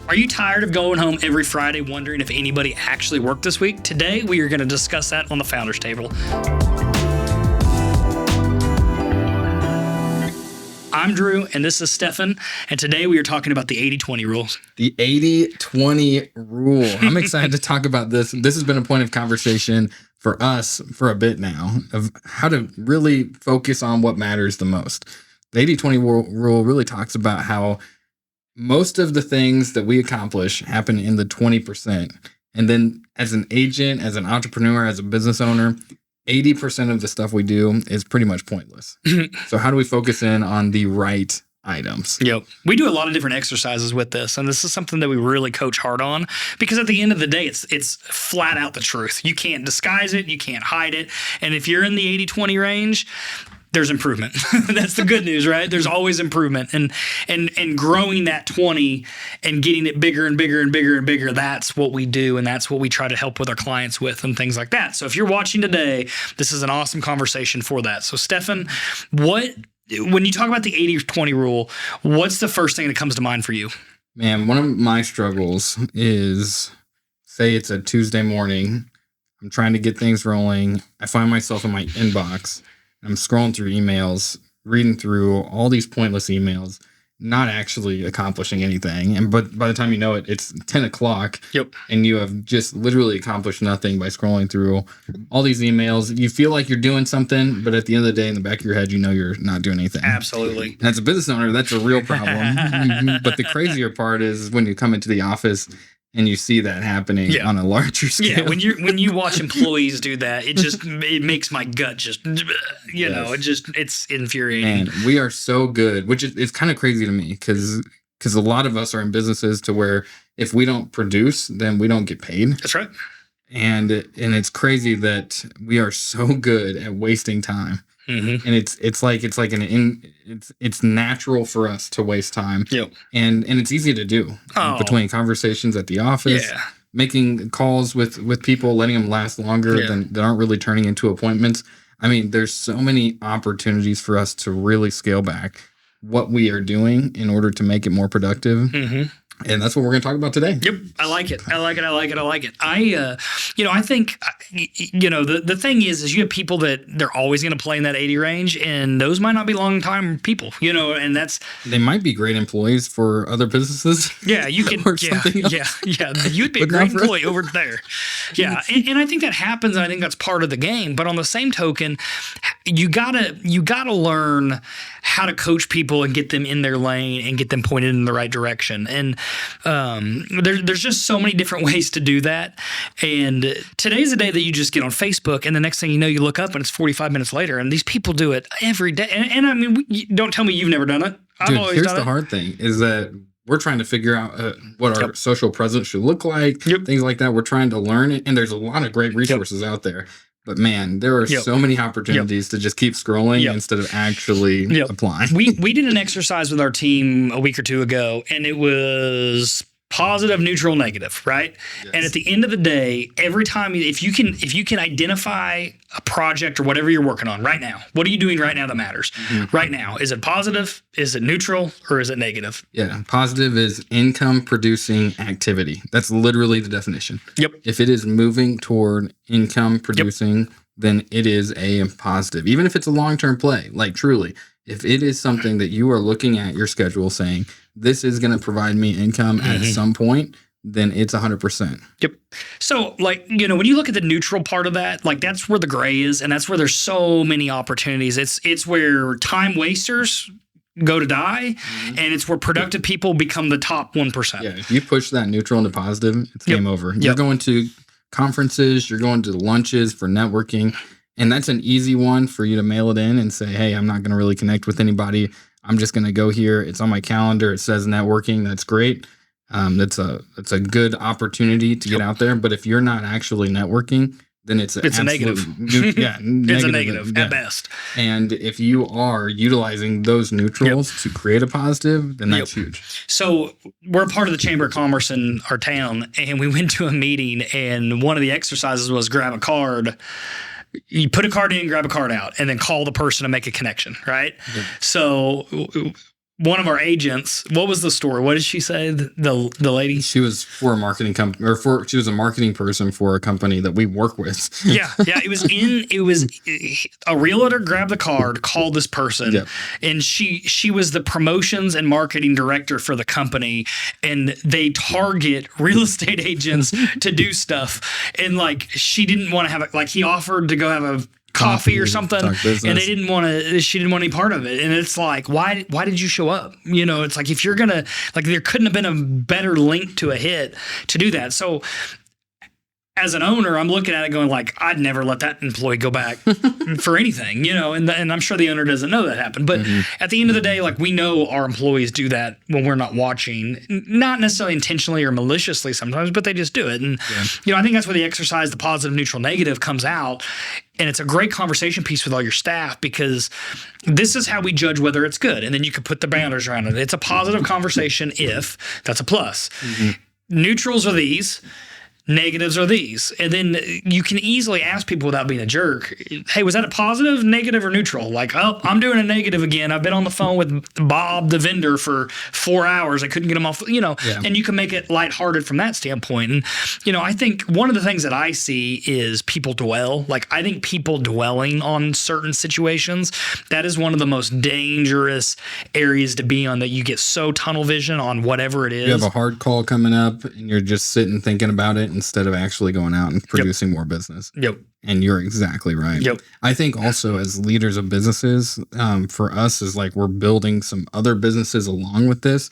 Are you tired of going home every Friday wondering if anybody actually worked this week? Today, we are going to discuss that on the Founders Table. I'm Drew, and this is Stefan, and today we are talking about the 80-20 rule. The 80-20 rule. I'm excited to talk about this. This has been a point of conversation for us for a bit now of how to really focus on what matters the most. The 80-20 rule really talks about how most of the things that we accomplish happen in the 20%. And then as an agent, as an entrepreneur, as a business owner, 80% of the stuff we do is pretty much pointless. So how do we focus in on the right items? Yep. We do a lot of different exercises with this, and this is something that we really coach hard on because at the end of the day, it's flat out the truth. You can't disguise it. You can't hide it. And if you're in the 80-20 range, there's improvement. That's the good news, right? There's always improvement, and growing that 20 and getting it bigger and bigger and bigger and bigger. That's what we do, and that's what we try to help with our clients with and things like that. So if you're watching today, this is an awesome conversation for that. So Stefan, when you talk about the 80-20 rule, what's the first thing that comes to mind for you? Man, one of my struggles is, say it's a Tuesday morning, I'm trying to get things rolling. I find myself in my inbox. I'm scrolling through emails, reading through all these pointless emails, not actually accomplishing anything. But by the time you know it, it's 10 o'clock. Yep. And you have just literally accomplished nothing by scrolling through all these emails. You feel like you're doing something, but at the end of the day, in the back of your head, you know you're not doing anything. Absolutely. And as a business owner, that's a real problem. But the crazier part is when you come into the office and you see that happening on a larger scale. Yeah, when you watch employees do that, it makes my gut just, it's infuriating. Man, we are so good, which it's kind of crazy to me because a lot of us are in businesses to where if we don't produce, then we don't get paid. That's right. And it's crazy that we are so good at wasting time. Mm-hmm. And it's natural for us to waste time. Yep. And it's easy to do between conversations at the office, making calls with people, letting them last longer than that aren't really turning into appointments. I mean, there's so many opportunities for us to really scale back what we are doing in order to make it more productive. Mm-hmm. And that's what we're going to talk about today. Yep. I like it. I think, the thing is you have people that they're always going to play in that 80 range, and those might not be long time people, and they might be great employees for other businesses. Yeah. You can, you'd be a great employee over there. Yeah. And I think that happens. And I think that's part of the game. But on the same token, you gotta learn how to coach people and get them in their lane and get them pointed in the right direction. And there's just so many different ways to do that. And today's the day that you just get on Facebook, and the next thing you know, you look up and it's 45 minutes later, and these people do it every day. And I mean, don't tell me you've never done it. I've always here's done the it. hard thing is that we're trying to figure out what our social presence should look like, things like that. We're trying to learn it, and there's a lot of great resources out there. But man, there are so many opportunities to just keep scrolling instead of actually applying. We did an exercise with our team a week or two ago, and it was positive, neutral, negative, right? Yes. And at the end of the day, every time if you can identify a project or whatever you're working on right now, what are you doing right now that matters? Mm-hmm. Right now, is it positive? Is it neutral? Or is it negative? Yeah, positive is income producing activity. That's literally the definition. Yep. If it is moving toward income producing, then it is a positive. Even if it's a long-term play, like truly, if it is something that you are looking at your schedule saying, this is going to provide me income at some point, then it's 100%. Yep. So when you look at the neutral part of that, that's where the gray is, and that's where there's so many opportunities. It's where time wasters go to die, and it's where productive people become the top 1%. Yeah, if you push that neutral into positive, it's game over. You're going to conferences, you're going to lunches for networking, and that's an easy one for you to mail it in and say, hey, I'm not going to really connect with anybody. I'm just going to go here. It's on my calendar. It says networking. That's great. That's a good opportunity to get out there. But if you're not actually networking, then it's a negative. It's a negative at best. And if you are utilizing those neutrals to create a positive, then that's huge. So we're part of the Chamber of Commerce in our town, and we went to a meeting, and one of the exercises was grab a card. You put a card in, grab a card out, and then call the person to make a connection, right? Mm-hmm. So one of our agents, what was the story? What did she say? The lady? She was for a marketing company, she was a marketing person for a company that we work with. Yeah. It was a realtor grabbed the card, called this person, Yep. and she was the promotions and marketing director for the company, and they target real estate agents to do stuff. And like, she didn't want to have it. Like, he offered to go have a coffee or something, and they didn't want to. She didn't want any part of it. And it's like, why did you show up? You know, it's like, if you're gonna, like, there couldn't have been a better link to a hit to do that. So as an owner, I'm looking at it going like, I'd never let that employee go back for anything, you know, and I'm sure the owner doesn't know that happened. But at the end of the day, like, we know our employees do that when we're not watching, not necessarily intentionally or maliciously sometimes, but they just do it. And, you know, I think that's where the exercise, the positive, neutral, negative comes out. And it's a great conversation piece with all your staff, because this is how we judge whether it's good. And then you can put the boundaries around it. It's a positive conversation if that's a plus. Neutrals are these. Negatives are these. And then you can easily ask people without being a jerk, hey, was that a positive, negative, or neutral? Like, oh, I'm doing a negative again. I've been on the phone with Bob, the vendor, for 4 hours. I couldn't get him off, you know, and you can make it lighthearted from that standpoint. And, you know, I think one of the things that I see is people dwell. Like, I think people dwelling on certain situations, that is one of the most dangerous areas to be on, that you get so tunnel vision on whatever it is. You have a hard call coming up and you're just sitting thinking about it instead of actually going out and producing more business. And you're exactly right. I think also, as leaders of businesses, for us, is like, we're building some other businesses along with this.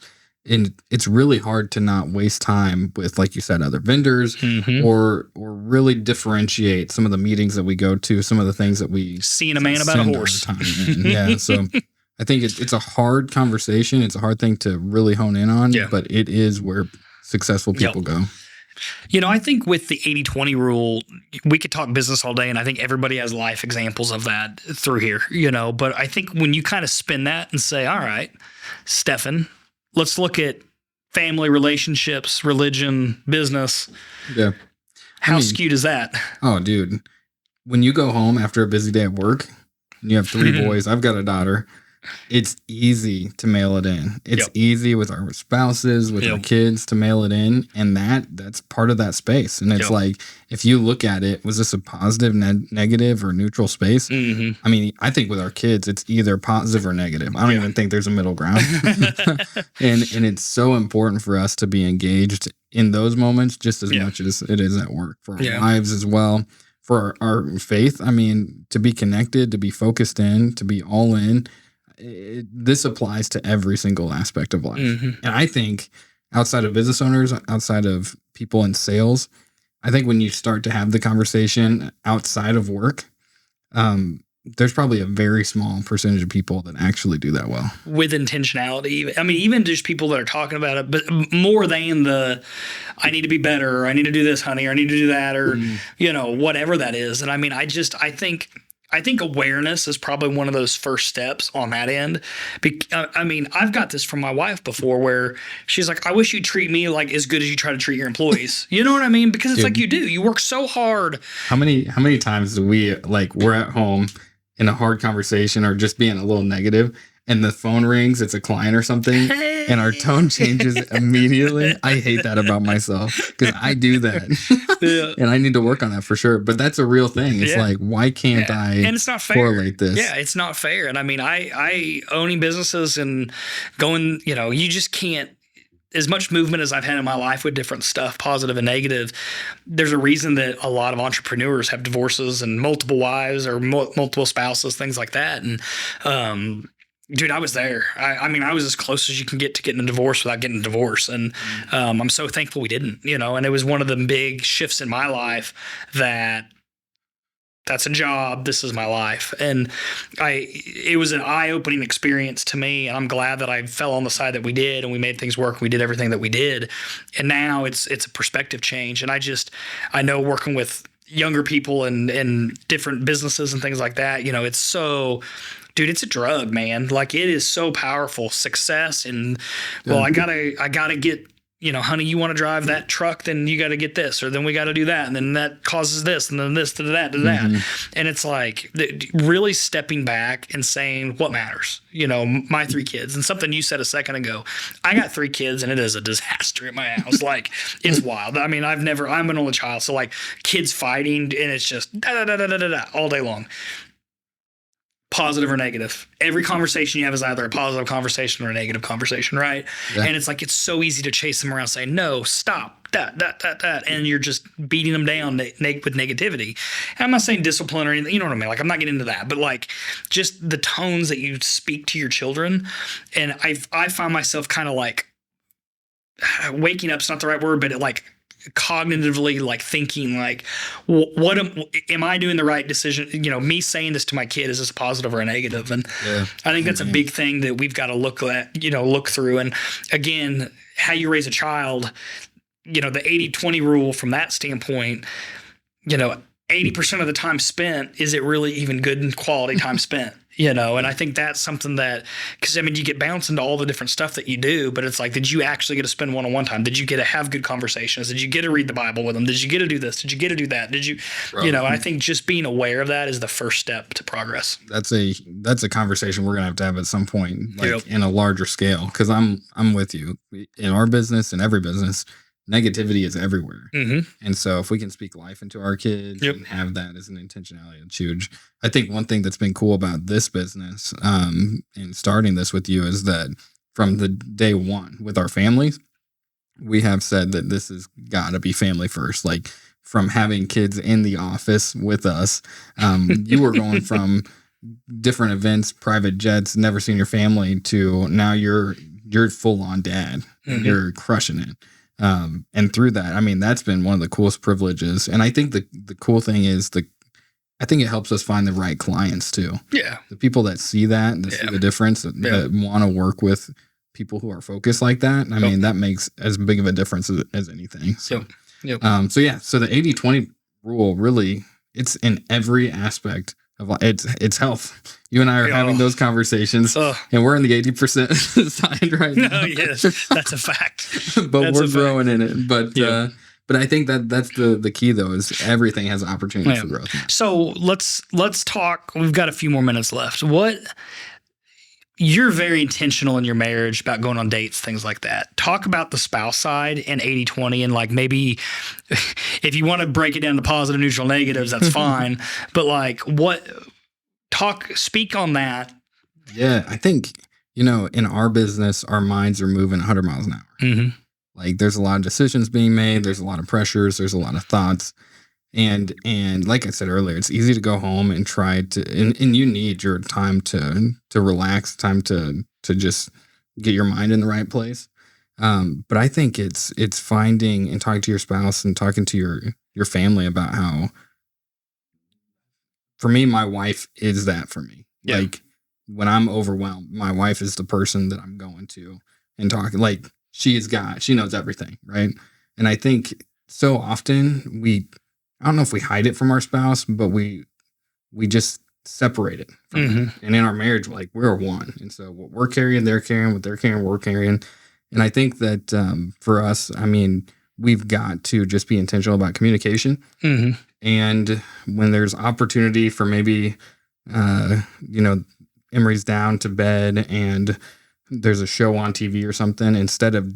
And it's really hard to not waste time with, like you said, other vendors, or really differentiate some of the meetings that we go to, some of the things that we seeing a man about a horse. So I think it's a hard conversation. It's a hard thing to really hone in on, but it is where successful people go. You know, I think with the 80-20 rule, we could talk business all day, and I think everybody has life examples of that through here, you know. But I think when you kind of spin that and say, all right, Stefan, let's look at family relationships, religion, business. How skewed is that? Oh, dude. When you go home after a busy day at work and you have 3 boys, I've got a daughter, it's easy to mail it in. It's easy with our spouses, with our kids, to mail it in. And that's part of that space. And it's like, if you look at it, was this a positive, negative, or neutral space? I mean, I think with our kids, it's either positive or negative. I don't even think there's a middle ground. and it's so important for us to be engaged in those moments just as much as it is at work, for our lives as well, for our faith. I mean, to be connected, to be focused in, to be all in. This applies to every single aspect of life. And I think outside of business owners, outside of people in sales, I think when you start to have the conversation outside of work, there's probably a very small percentage of people that actually do that well. With intentionality. I mean, even just people that are talking about it, but more than the, I need to be better, or I need to do this, honey, or I need to do that, or, you know, whatever that is. And I mean, I think awareness is probably one of those first steps on that end. I mean, I've got this from my wife before, where she's like, I wish you'd treat me like as good as you try to treat your employees. You know what I mean? Because it's like, you do. You work so hard. How many times do we, like, we're at home in a hard conversation or just being a little negative, and the phone rings, it's a client or something, and our tone changes immediately? I hate that about myself, because I do that. And I need to work on that for sure. But that's a real thing. It's like, why can't I and it's not fair. correlate this? Yeah, it's not fair. And I mean, I owning businesses and going, you know, you just can't, as much movement as I've had in my life with different stuff, positive and negative, there's a reason that a lot of entrepreneurs have divorces and multiple wives or multiple spouses, things like that. And, dude, I was there. I mean, I was as close as you can get to getting a divorce without getting a divorce. And I'm so thankful we didn't, you know, and it was one of the big shifts in my life that's a job. This is my life. And it was an eye-opening experience to me. And I'm glad that I fell on the side that we did, and we made things work. We did everything that we did. And now it's a perspective change. And I know working with younger people and different businesses and things like that, you know, it's so, dude, it's a drug, man. Like, it is so powerful. Success and, well, I gotta get honey, you want to drive that truck, then you got to get this, or then we got to do that. And then that causes this, and then this to that to that. And it's like really stepping back and saying what matters, my 3 kids. And something you said a second ago, I got 3 kids and it is a disaster at my house. Like, it's wild. I mean, I'm an only child. So like kids fighting, and it's just da da da da da da all day long. Positive or negative. Every conversation you have is either a positive conversation or a negative conversation, right? Yeah. And it's like, it's so easy to chase them around saying, no, stop, that. And you're just beating them down with negativity. And I'm not saying discipline or anything, you know what I mean? Like, I'm not getting into that, but like just the tones that you speak to your children. And I find myself kind of like waking up's not the right word, but it like cognitively like thinking like, what am I doing the right decision? Me saying this to my kid, is this a positive or a negative? And I think that's a big thing that we've got to look through. And again, how you raise a child, the 80-20 rule from that standpoint, 80% of the time spent, is it really even good and quality time spent? And I think that's something that, because I mean, you get bounced into all the different stuff that you do, but it's like, did you actually get to spend one-on-one time? Did you get to have good conversations? Did you get to read the Bible with them? Did you get to do this? Did you get to do that? Did you, I think just being aware of that is the first step to progress. That's a conversation we're going to have at some point, like in a larger scale. Cause I'm with you in our business and every business. Negativity is everywhere. And so if we can speak life into our kids and have that as an intentionality, it's huge. I think one thing that's been cool about this business and starting this with you is that from the day one with our families, we have said that this has got to be family first. Like, from having kids in the office with us, you were going from different events, private jets, never seen your family, to now you're full on dad. You're crushing it. And through that, I mean, that's been one of the coolest privileges. And I think the cool thing is I think it helps us find the right clients too. Yeah. The people that see that, see the difference, that want to work with people who are focused like that. I mean, that makes as big of a difference as anything. So, so the 80-20 rule, really, it's in every aspect of it's health. You and I are having those conversations, and we're in the 80% side right now. Yes, that's a fact. But we're growing in it. But I think that's the key, though, is everything has opportunity for growth. So let's talk. We've got a few more minutes left. You're very intentional in your marriage about going on dates, things like that. Talk about the spouse side and 80-20, and like maybe if you want to break it down to positive, neutral, negatives, that's fine. But like speak on that. Yeah, I think, in our business, our minds are moving 100 miles an hour. Like, there's a lot of decisions being made. There's a lot of pressures. There's a lot of thoughts. And like I said earlier, it's easy to go home and try to, and you need your time to relax, time to just get your mind in the right place. But I think it's finding and talking to your spouse and talking to your family about how, for me, my wife is that for me. Yeah. Like, when I'm overwhelmed, my wife is the person that I'm going to and talking. Like, she knows everything, right? And I think so often I don't know if we hide it from our spouse, but we just separate it from it. And in our marriage, like, we're one. And so what we're carrying, they're carrying, what they're carrying, we're carrying. And I think that for us, I mean, we've got to just be intentional about communication. And when there's opportunity for maybe, Emery's down to bed and there's a show on TV or something, instead of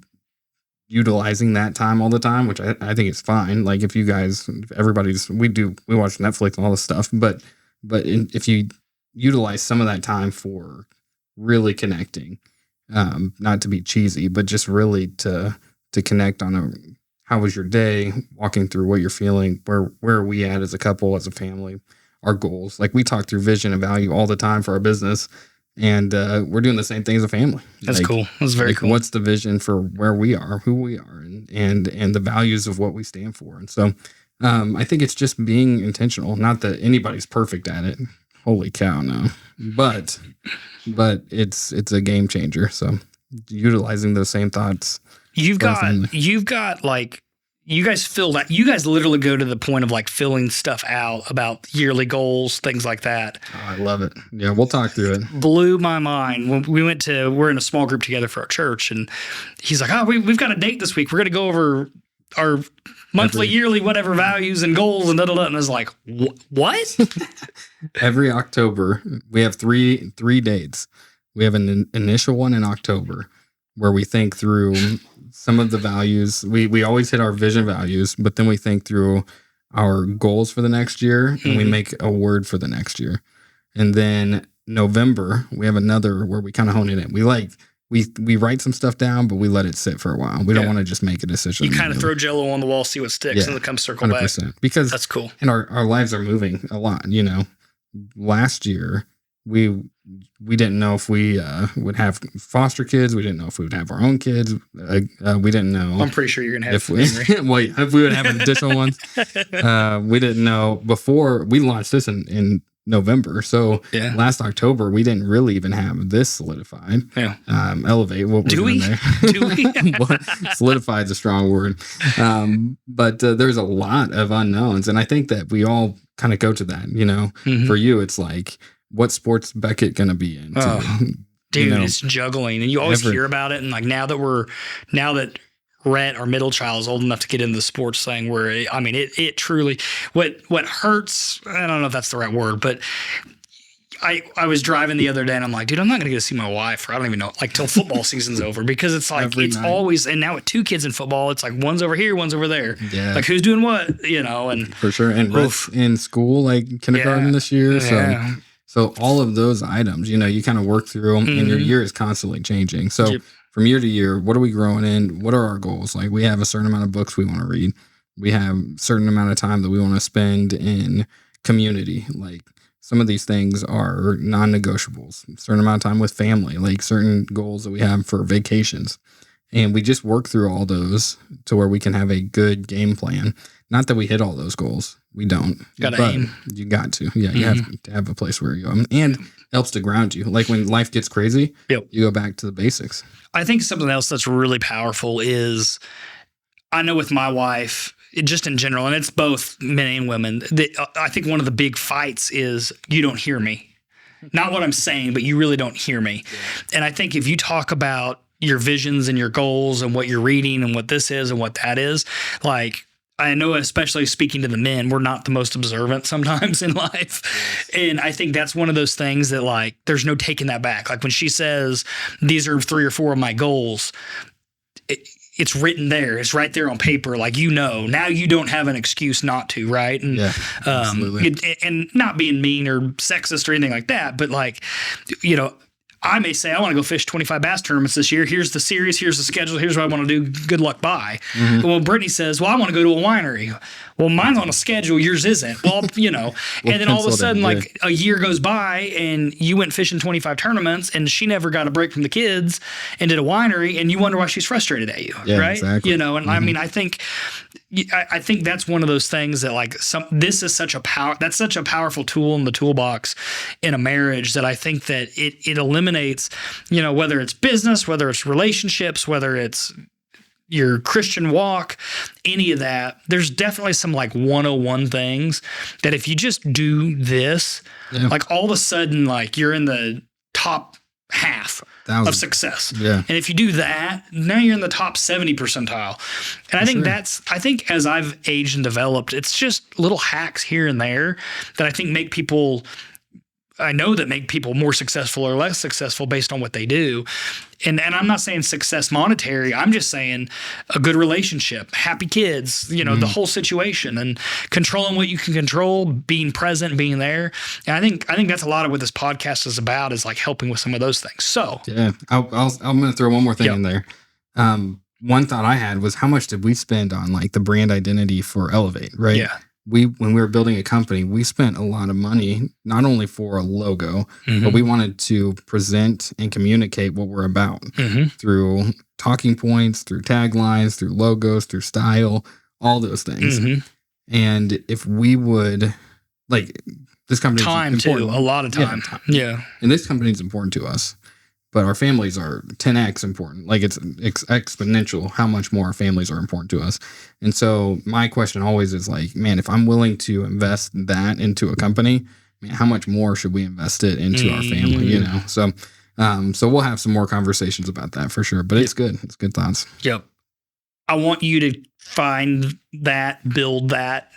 utilizing that time all the time, which I think is fine. Like, if you guys, we watch Netflix and all this stuff, but if you utilize some of that time for really connecting, not to be cheesy, but just really to connect on how was your day, walking through what you're feeling, where are we at as a couple, as a family, our goals. Like, we talk through vision and value all the time for our business. And we're doing the same thing as a family. That's cool. That's very cool. What's the vision for where we are, who we are, and the values of what we stand for? And so I think it's just being intentional. Not that anybody's perfect at it. Holy cow, no. But it's a game changer. So utilizing those same thoughts. You've got like, you guys fill that. You guys literally go to the point of like filling stuff out about yearly goals, things like that. Oh, I love it. Yeah, we'll talk through it. Blew my mind when we're in a small group together for our church, and he's like, "Oh, we've got a date this week. We're going to go over our monthly, yearly, whatever values and goals and da da da." And I was like, "What?" Every October, we have three dates. We have an initial one in October where we think through some of the values. We always hit our vision values, but then we think through our goals for the next year, and we make a word for the next year. And then November, we have another where we kind of hone it in. We write some stuff down, but we let it sit for a while. We don't want to just make a decision. You kind of throw Jello on the wall, see what sticks, and then come circle 100%. back. Because that's cool. And our lives are moving a lot. Last year we didn't know if we would have foster kids. We didn't know if we would have our own kids. We didn't know. I'm pretty sure you're gonna have if we would have additional ones. We didn't know before we launched this in November. So last October, we didn't really even have this solidified. Yeah. Elevate. What do we? Do we? Solidified is a strong word. But there's a lot of unknowns. And I think that we all kind of go to that, For you, it's like, what sport's Beckett going to be in? Dude, it's juggling. And you always hear about it. And like now that Rhett, our middle child, is old enough to get into the sports thing where, it truly, what hurts, I don't know if that's the right word, but I was driving the other day and I'm like, dude, I'm not going to get to see my wife for, I don't even know, like till football season's over, because it's like, it's always, and now with 2 kids in football, it's like one's over here, one's over there. Yeah. Like who's doing what, and. For sure. And Rhett's in school, like kindergarten this year. So all of those items, you kind of work through them, and your year is constantly changing. So from year to year, what are we growing in? What are our goals? Like we have a certain amount of books we want to read. We have a certain amount of time that we want to spend in community. Like some of these things are non-negotiables. A certain amount of time with family, like certain goals that we have for vacations. And we just work through all those to where we can have a good game plan. Not that we hit all those goals. We don't. Gotta aim. You got to. Yeah, you have to have a place where you go. And it helps to ground you. Like when life gets crazy, you go back to the basics. I think something else that's really powerful is, I know with my wife, just in general, and it's both men and women, I think one of the big fights is you don't hear me. Not what I'm saying, but you really don't hear me. Yeah. And I think if you talk about your visions and your goals and what you're reading and what this is and what that is, like, I know, especially speaking to the men, we're not the most observant sometimes in life. Yes. And I think that's one of those things that, like, there's no taking that back. Like when she says, these are 3 or 4 of my goals, it's written there. It's right there on paper. Like, now you don't have an excuse not to, right? And, absolutely. And not being mean or sexist or anything like that, but like, I may say, I want to go fish 25 bass tournaments this year. Here's the series. Here's the schedule. Here's what I want to do. Good luck, bye. Mm-hmm. Well, Brittany says, well, I want to go to a winery. Well, mine's on a schedule. Yours isn't. Well, and then all of a sudden, like a year goes by and you went fishing 25 tournaments and she never got a break from the kids and did a winery, and you wonder why she's frustrated at you, right? Exactly. And I mean, I think that's one of those things that, like, this is such a powerful tool in the toolbox in a marriage, that I think that it eliminates, whether it's business, whether it's relationships, whether it's your Christian walk, any of that. There's definitely some like 101 things that if you just do this, like all of a sudden, like you're in the top half of success. Yeah. And if you do that, now you're in the top 70 percentile. And I think as I've aged and developed, it's just little hacks here and there that I think make people more successful or less successful based on what they do. And I'm not saying success monetary. I'm just saying a good relationship, happy kids, the whole situation, and controlling what you can control, being present, being there. And I think that's a lot of what this podcast is about, is like helping with some of those things. So yeah, I'm going to throw one more thing in there. One thought I had was, how much did we spend on like the brand identity for Elevate, right? Yeah. When we were building a company, we spent a lot of money, not only for a logo, but we wanted to present and communicate what we're about through talking points, through taglines, through logos, through style, all those things. And if we would, like, this company time too, a lot of time. Yeah. And this company is important to us. but our families are 10x important. Like it's exponential how much more our families are important to us. And so my question always is like, man, if I'm willing to invest that into a company, man, how much more should we invest it into our family, you know? So, so we'll have some more conversations about that for sure, but it's good. It's good thoughts. Yep. I want you to find that, build that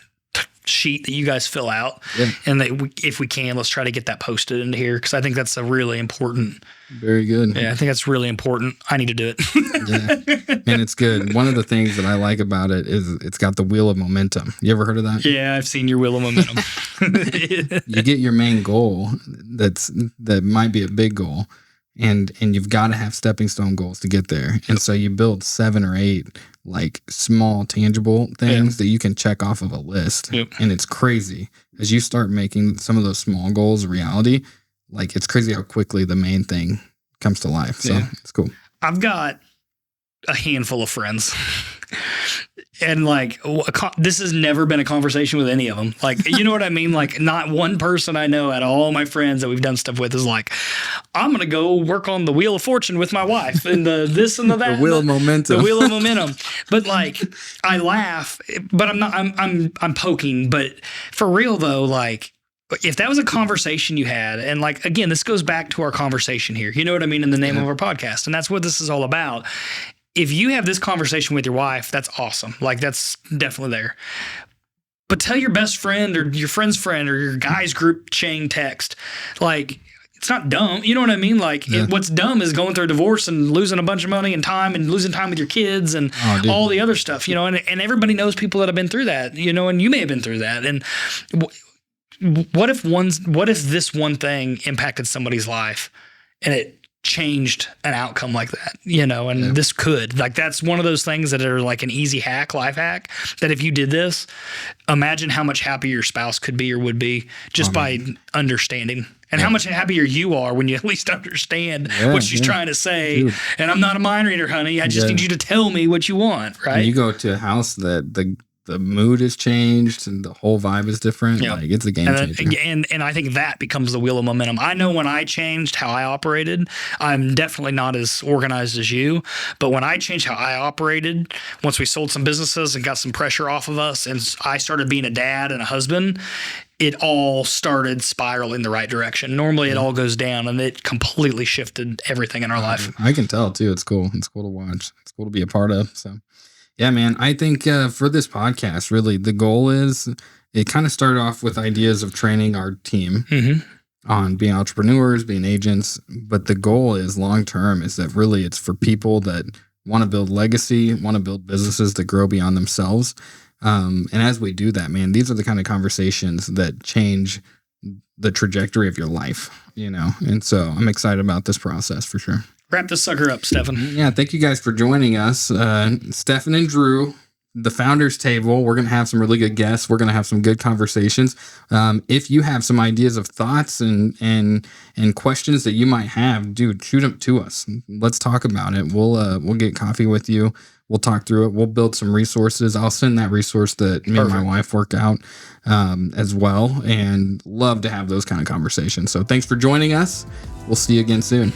sheet that you guys fill out. Yeah. And that if we can, let's try to get that posted into here. Cause I think that's a really important. Very good. Yeah. I think that's really important. I need to do it. Yeah. And it's good. One of the things that I like about it is it's got the wheel of momentum. You ever heard of that? Yeah. I've seen your wheel of momentum. You get your main goal that might be a big goal. And you've got to have stepping stone goals to get there. And so you build 7 or 8 like small tangible things that you can check off of a list. Yep. And it's crazy as you start making some of those small goals a reality. Like it's crazy how quickly the main thing comes to life. So it's cool. I've got a handful of friends. And like, this has never been a conversation with any of them. Like, you know what I mean? Like, not one person I know out of all my friends that we've done stuff with is like, I'm going to go work on the Wheel of Fortune with my wife and the this and the that. The wheel of momentum. The wheel of momentum. But like, I laugh, but I'm poking. But for real though, like, if that was a conversation you had, and like, again, this goes back to our conversation here. You know what I mean? In the name of our podcast. And that's what this is all about. If you have this conversation with your wife, that's awesome. Like that's definitely there. But tell your best friend or your friend's friend or your guys group chain text, like it's not dumb. You know what I mean? Like what's dumb is going through a divorce and losing a bunch of money and time and losing time with your kids and all the other stuff, you know, and everybody knows people that have been through that, you know, and you may have been through that. And what if this one thing impacted somebody's life and it changed an outcome like that, you know, and this could, like, that's one of those things that are like an easy life hack, that if you did this, imagine how much happier your spouse could be or would be just by understanding, and how much happier you are when you at least understand what she's trying to say. Dude. And I'm not a mind reader, honey. I just need you to tell me what you want. Right. And you go to a house that the mood has changed and the whole vibe is different. Yep. Like it's a game changer. And I think that becomes the wheel of momentum. I know when I changed how I operated, I'm definitely not as organized as you, but when I changed how I operated, once we sold some businesses and got some pressure off of us and I started being a dad and a husband, it all started spiraling the right direction. Normally it all goes down, and it completely shifted everything in our life. I can tell too. It's cool. It's cool to watch. It's cool to be a part of. So yeah, man, I think for this podcast, really, the goal is it kind of started off with ideas of training our team on being entrepreneurs, being agents. But the goal is long term is that really it's for people that want to build legacy, want to build businesses that grow beyond themselves. And as we do that, man, these are the kind of conversations that change the trajectory of your life, you know. And so I'm excited about this process for sure. Wrap this sucker up, Stefan. Yeah, thank you guys for joining us. Stefan and Drew, the Founders Table. We're going to have some really good guests. We're going to have some good conversations. If you have some ideas of thoughts and questions that you might have, dude, shoot them to us. Let's talk about it. We'll get coffee with you. We'll talk through it. We'll build some resources. I'll send that resource that me and my wife work out as well, and love to have those kind of conversations. So thanks for joining us. We'll see you again soon.